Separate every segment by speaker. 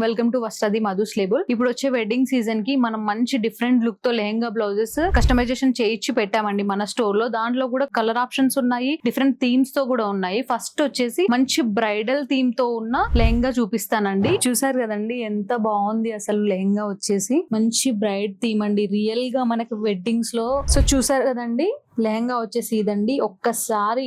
Speaker 1: Welcome to Vastradi Madhus label. ఇప్పుడు వచ్చే wedding season కి మనం మంచి డిఫరెంట్ లుక్ తో లెహంగా బ్లౌజెస్ కస్టమైజేషన్ చేయించి పెట్టామండి మన స్టోర్ లో. దాంట్లో కూడా కలర్ ఆప్షన్స్ ఉన్నాయి, డిఫరెంట్ థీమ్స్ తో కూడా ఉన్నాయి. ఫస్ట్ వచ్చేసి మంచి బ్రైడల్ థీమ్ తో ఉన్న లెహంగా చూపిస్తానండి. చూసారు కదండి ఎంత బాగుంది అసలు లెహంగా వచ్చేసి. మంచి బ్రైడ్ థీమ్ అండి, రియల్ గా మనకి వెడ్డింగ్స్ లో. సో చూసారు కదండి లెహంగా వచ్చేసి ఇదండి. ఒక్కసారి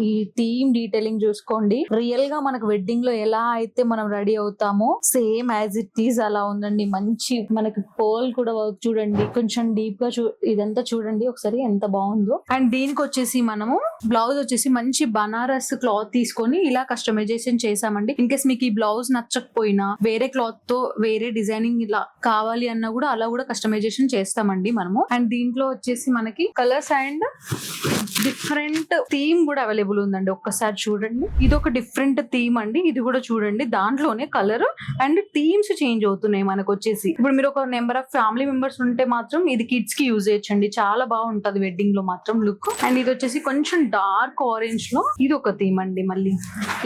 Speaker 1: ఈ థీమ్ డీటెయిలింగ్ చూసుకోండి. రియల్ గా మనకు వెడ్డింగ్ లో ఎలా అయితే మనం రెడీ అవుతామో సేమ్ యాజ్ ఇట్ ఈస్ అలా ఉందండి. మంచి మనకి పోల్ కూడా వర్క్ చూడండి, కొంచెం డీప్ గా ఇదంతా చూడండి ఒకసారి ఎంత బాగుందో. అండ్ దీనికి వచ్చేసి మనము బ్లౌజ్ వచ్చేసి మంచి బనారస్ క్లాత్ తీసుకొని ఇలా కస్టమైజేషన్ చేసామండి. ఇన్ కేస్ మీకు ఈ బ్లౌజ్ నచ్చకపోయినా వేరే క్లాత్ తో వేరే డిజైనింగ్ ఇలా కావాలి అన్నా కూడా అలా కూడా కస్టమైజేషన్ చేస్తామండి మనము. అండ్ దీంట్లో వచ్చేసి మనకి కలర్స్ అండ్ డిఫరెంట్ థీమ్ కూడా అవైలబుల్ ఉందండి. ఒక్కసారి చూడండి, ఇది ఒక డిఫరెంట్ థీమ్ అండి. ఇది కూడా చూడండి, దాంట్లోనే కలర్ అండ్ థీమ్స్ చేంజ్ అవుతున్నాయి మనకు వచ్చేసి. ఇప్పుడు మీరు ఒక నెంబర్ ఆఫ్ ఫ్యామిలీ మెంబర్స్ ఉంటే మాత్రం ఇది కిడ్స్ కి యూజ్ చేయొచ్చండి, చాలా బాగుంటది వెడ్డింగ్ లో మాత్రం లుక్. అండ్ ఇది వచ్చేసి కొంచెం డార్క్ ఆరెంజ్ లో ఇది ఒక థీమ్ అండి. మళ్ళీ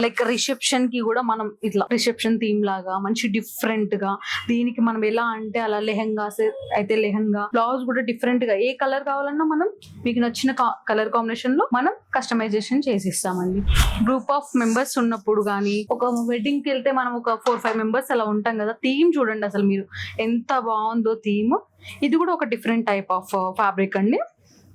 Speaker 1: లైక్ రిసెప్షన్ కి కూడా మనం ఇట్లా రిసెప్షన్ థీమ్ లాగా మంచి డిఫరెంట్ గా, దీనికి మనం ఎలా అంటే అలా లెహంగాస్ అయితే లెహంగా, బ్లౌజ్ కూడా డిఫరెంట్ గా ఏ కలర్ కావాలన్నా మనం మీకు నచ్చిన కలర్ కాంబినేషన్ లో మనం కస్టమైజేషన్ చేసిస్తామండి. గ్రూప్ ఆఫ్ మెంబర్స్ ఉన్నప్పుడు గానీ ఒక వెడ్డింగ్ కి వెళ్తే మనం ఒక 4-5 మెంబర్స్ అలా ఉంటాం కదా. థీమ్ చూడండి అసలు మీరు ఎంత బాగుందో థీమ్. ఇది కూడా ఒక డిఫరెంట్ టైప్ ఆఫ్ ఫ్యాబ్రిక్ అండి.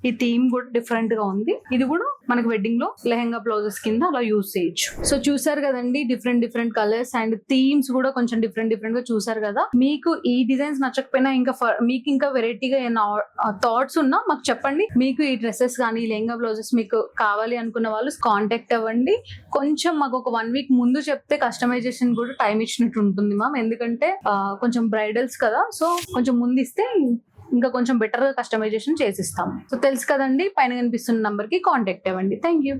Speaker 1: ఈ థీమ్ కూడా డిఫరెంట్ గా ఉంది. ఇది కూడా మనకి వెడ్డింగ్ లో లెహంగా బ్లౌజెస్ కింద అలా యూజ్ చేయొచ్చు. సో చూసారు కదండి డిఫరెంట్ కలర్స్ అండ్ థీమ్స్ కూడా కొంచెం డిఫరెంట్ గా చూసారు కదా. మీకు ఈ డిజైన్స్ నచ్చకపోయినా ఇంకా మీకు ఇంకా వెరైటీగా ఏమైనా థాట్స్ ఉన్నా మాకు చెప్పండి. మీకు ఈ డ్రెస్సెస్ కానీ లెహంగా బ్లౌజెస్ మీకు కావాలి అనుకున్న వాళ్ళు కాంటాక్ట్ అవ్వండి. కొంచెం మాకు ఒక 1 వీక్ ముందు చెప్తే కస్టమైజేషన్ కూడా టైం ఇచ్చినట్టు ఉంటుంది మ్యామ్, ఎందుకంటే కొంచెం బ్రైడల్స్ కదా. సో కొంచెం ముందు ఇస్తే ఇంకా కొంచెం బెటర్ గా కస్టమైజేషన్ చేసిస్తాం. సో తెలుసు కదండి, పైన కనిపిస్తున్న నంబర్ కి కాంటాక్ట్ అవ్వండి. Thank you.